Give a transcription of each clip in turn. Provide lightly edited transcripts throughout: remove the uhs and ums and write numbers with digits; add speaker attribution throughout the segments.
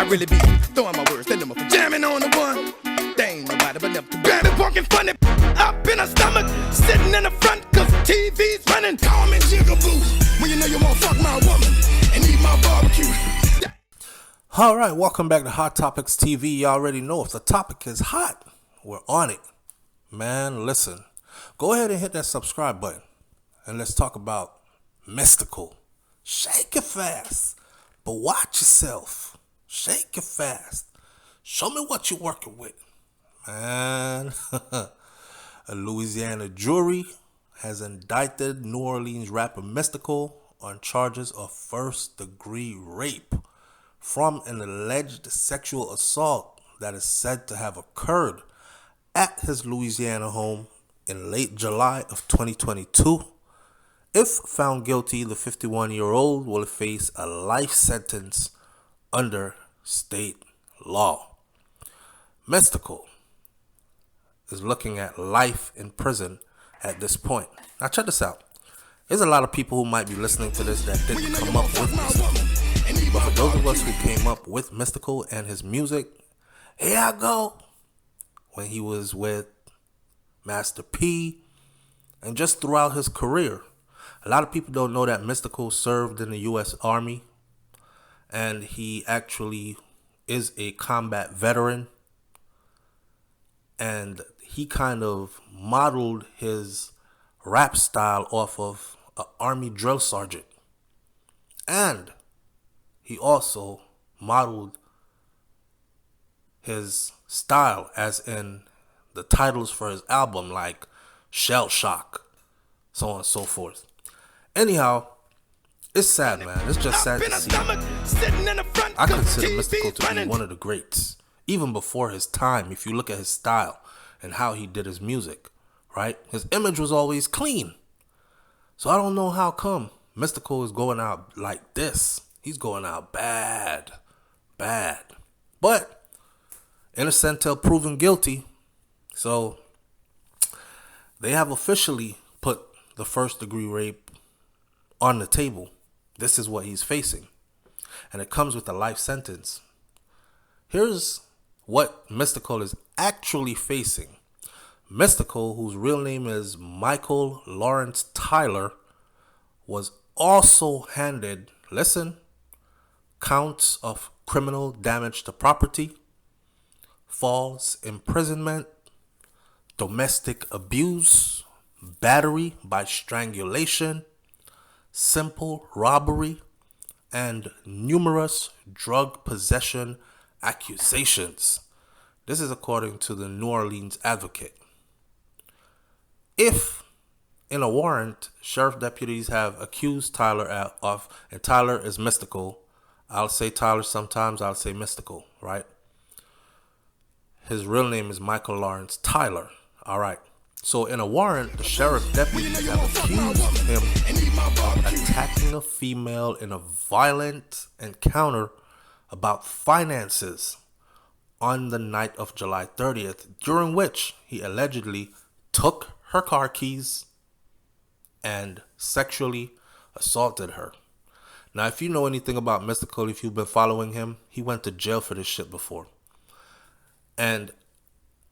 Speaker 1: I really be throwing my words, sending them for jamming on the one. They ain't nobody but them to grab it, walking funny. Up in her stomach, sitting in the front, cause TV's running. Call me Jigaboo, when you know you won't fuck my woman and eat my barbecue.
Speaker 2: All right, welcome back to Hot Topics TV. You already know if the topic is hot, we're on it. Man, listen, go ahead and hit that subscribe button and let's talk about Mystikal. Shake it fast, but watch yourself. Shake it fast. Show me what you're working with. Man, a Louisiana jury has indicted New Orleans rapper Mystikal on charges of first-degree rape from an alleged sexual assault that is said to have occurred at his Louisiana home in late July of 2022. If found guilty, the 51-year-old will face a life sentence under state law. Mystikal is looking at life in prison at this point. Now check this out. There's a lot of people who might be listening to this that didn't come up with Mystikal. But for those of us who came up with Mystikal and his music, here I go. When he was with Master P and just throughout his career. A lot of people don't know that Mystikal served in the U.S. Army and he actually is a combat veteran. And he kind of modeled his rap style off of an Army drill sergeant. And he also modeled his style as in the titles for his album, like Shell Shock, so on and so forth. Anyhow, it's sad, man. It's just sad to see. I consider Mystikal to be one of the greats, even before his time. If you look at his style and how he did his music, right? His image was always clean. So I don't know how come Mystikal is going out like this. He's going out bad. But innocent till proven guilty. So they have officially put the first degree rape on the table. This is what he's facing. And it comes with a life sentence. Here's what Mystikal is actually facing. Mystikal, whose real name is Michael Lawrence Tyler, was also handed, listen, counts of criminal damage to property, false imprisonment, domestic abuse, battery by strangulation, simple robbery, and numerous drug possession accusations. This is according to the New Orleans Advocate. If in a warrant, sheriff deputies have accused Tyler of, and Tyler is Mystikal. I'll say Tyler sometimes, I'll say Mystikal, right? His real name is Michael Lawrence Tyler. All right. So in a warrant, the sheriff deputies have accused him of attacking a female in a violent encounter about finances on the night of July 30th, during which he allegedly took her car keys and sexually assaulted her. Now, if you know anything about Mystikal, if you've been following him, he went to jail for this shit before. And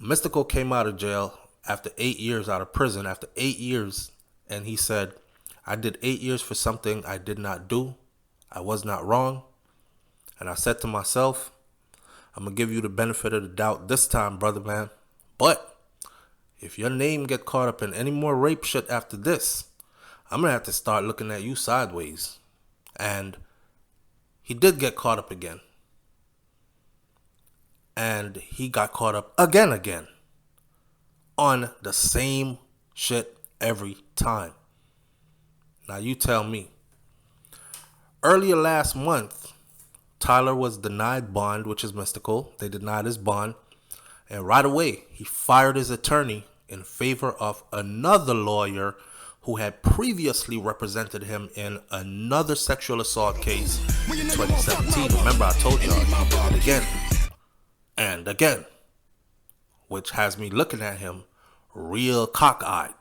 Speaker 2: Mystikal came out of jail after 8 years out of prison, after 8 years, and he said, I did 8 years for something I did not do. I was not wrong. And I said to myself, I'm going to give you the benefit of the doubt this time, brother man. But if your name get caught up in any more rape shit after this, I'm going to have to start looking at you sideways. And he did get caught up again. And he got caught up again on the same shit every time. Now you tell me. Earlier last month, Tyler was denied bond, which is Mystikal. They denied his bond. And right away, he fired his attorney in favor of another lawyer who had previously represented him in another sexual assault case in 2017. Remember, I told y'all he did it again and again, which has me looking at him real cockeyed.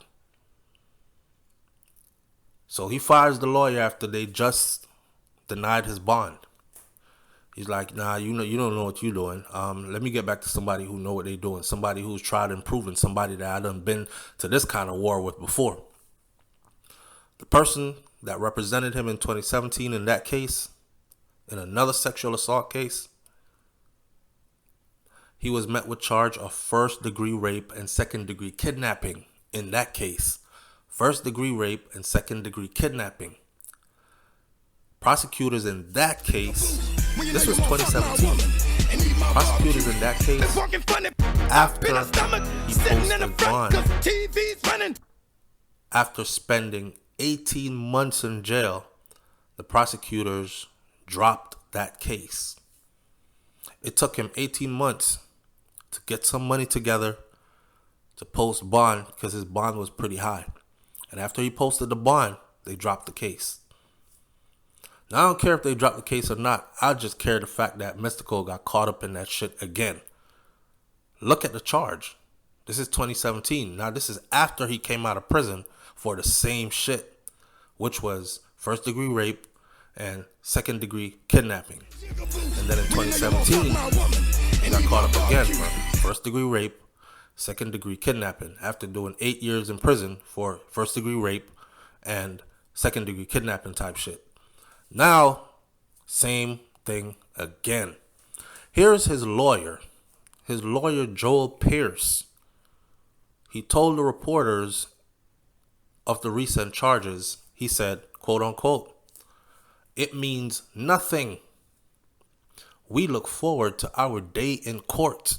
Speaker 2: So he fires the lawyer after they just denied his bond. He's like, nah, you don't know what you're doing. Let me get back to somebody who know what they're doing. Somebody who's tried and proven. Somebody that I done been to this kind of war with before. The person that represented him in 2017 in that case, in another sexual assault case, he was met with charge of first-degree rape and second-degree kidnapping in that case. First-degree rape and second-degree kidnapping. Prosecutors in that case, this was 2017. Prosecutors in that case, after he posted bond, after spending 18 months in jail, the prosecutors dropped that case. It took him 18 months to get some money together to post bond because his bond was pretty high. And after he posted the bond, they dropped the case. Now, I don't care if they dropped the case or not. I just care the fact that Mystikal got caught up in that shit again. Look at the charge. This is 2017. Now, this is after he came out of prison for the same shit, which was first-degree rape and second-degree kidnapping. And then in 2017, he got caught up again for first-degree rape, second-degree kidnapping, after doing 8 years in prison for first-degree rape and second-degree kidnapping type shit. Now, same thing again. Here's his lawyer, Joel Pierce. He told the reporters of the recent charges, he said, quote unquote, "It means nothing. We look forward to our day in court."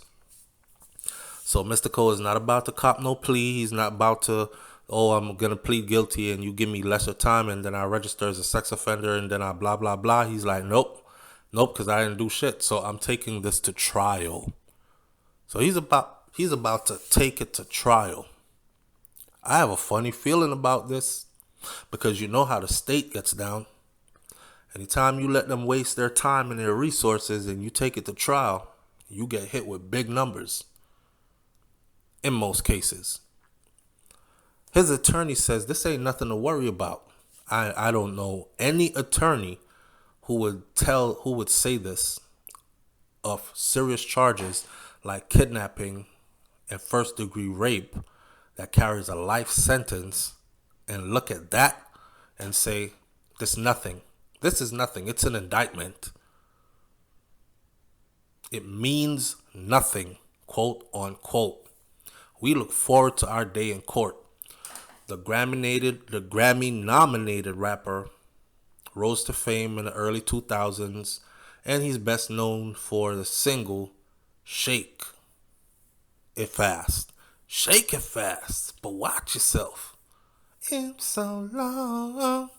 Speaker 2: So Mystikal is not about to cop no plea. He's not about to, I'm going to plead guilty and you give me lesser time and then I register as a sex offender and then I blah, blah, blah. He's like, nope, because I didn't do shit. So I'm taking this to trial. So he's about to take it to trial. I have a funny feeling about this because you know how the state gets down. Anytime you let them waste their time and their resources and you take it to trial, you get hit with big numbers. In most cases. His attorney says this ain't nothing to worry about. I don't know any attorney who would say this of serious charges like kidnapping and first-degree rape that carries a life sentence and look at that and say this is nothing. It's an indictment. It means nothing, quote unquote. We look forward to our day in court. The Grammy-nominated rapper rose to fame in the early 2000s, and he's best known for the single Shake It Fast. Shake it fast, but watch yourself. It's so long.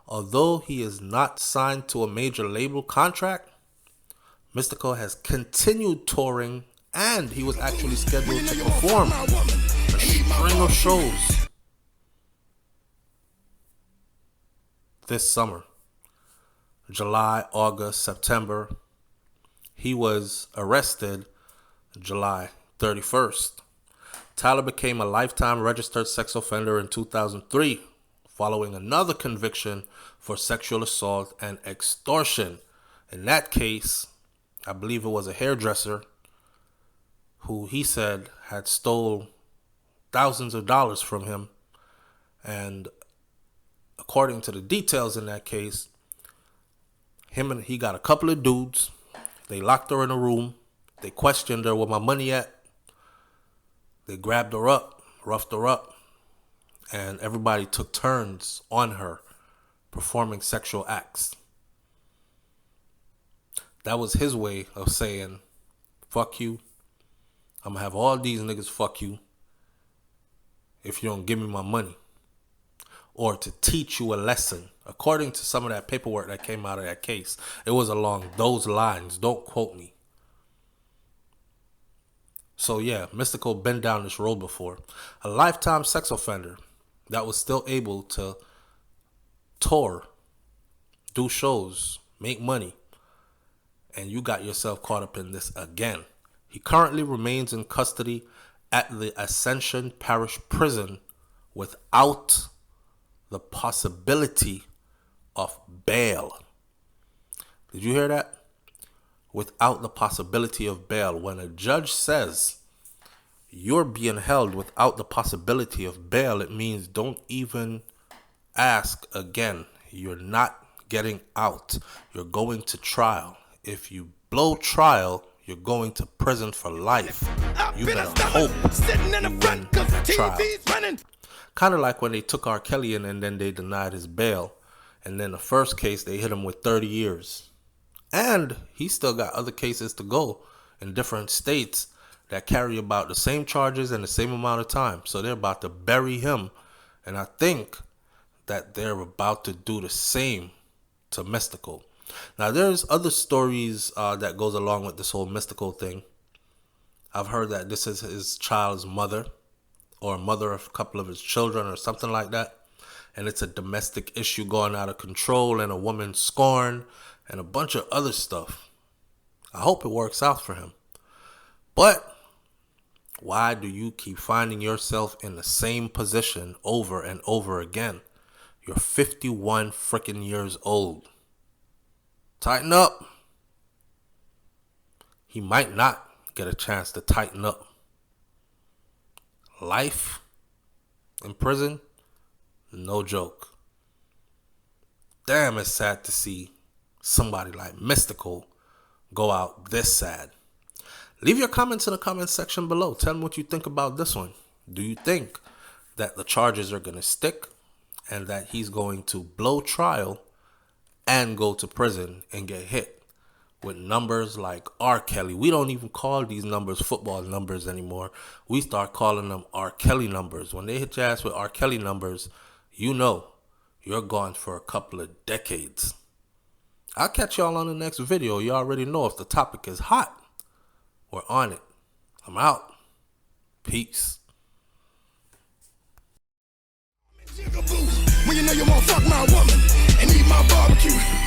Speaker 2: Although he is not signed to a major label contract, Mystikal has continued touring, and he was actually scheduled to perform a string of shows this summer. July, August, September. He was arrested July 31st. Tyler became a lifetime registered sex offender in 2003, following another conviction for sexual assault and extortion. In that case, I believe it was a hairdresser who he said had stole thousands of dollars from him. And according to the details in that case, he got a couple of dudes. They locked her in a room. They questioned her, where my money at? They grabbed her up, roughed her up, and everybody took turns on her performing sexual acts. That was his way of saying, fuck you. I'm going to have all these niggas fuck you if you don't give me my money. Or to teach you a lesson. According to some of that paperwork that came out of that case, it was along those lines. Don't quote me. So yeah, Mystikal been down this road before. A lifetime sex offender that was still able to tour, do shows, make money, and you got yourself caught up in this again. He currently remains in custody at the Ascension Parish Prison without the possibility of bail. Did you hear that? without the possibility of bail. When a judge says you're being held without the possibility of bail, it means don't even ask again. You're not getting out. You're going to trial. If you blow trial, you're going to prison for life. You better hope you win that trial. Kind of like when they took R. Kelly in and then they denied his bail. And then the first case, they hit him with 30 years. And he still got other cases to go in different states that carry about the same charges and the same amount of time. So they're about to bury him. And I think that they're about to do the same to Mystikal. Now, there's other stories that goes along with this whole Mystikal thing. I've heard that this is his child's mother or mother of a couple of his children or something like that. And it's a domestic issue going out of control and a woman scorned and a bunch of other stuff. I hope it works out for him. But why do you keep finding yourself in the same position over and over again? You're 51 freaking years old. Tighten up. He might not get a chance to tighten up. Life in prison, no joke. Damn, it's sad to see somebody like Mystikal go out this sad. Leave your comments in the comment section below. Tell me what you think about this one. Do you think that the charges are going to stick and that he's going to blow trial and go to prison and get hit with numbers like R. Kelly? We don't even call these numbers football numbers anymore. We start calling them R. Kelly numbers. When they hit your ass with R. Kelly numbers, you know you're gone for a couple of decades. I'll catch y'all on the next video. You already know if the topic is hot, we're on it. I'm out. Peace.
Speaker 1: When you know you won't fuck my woman and eat my barbecue.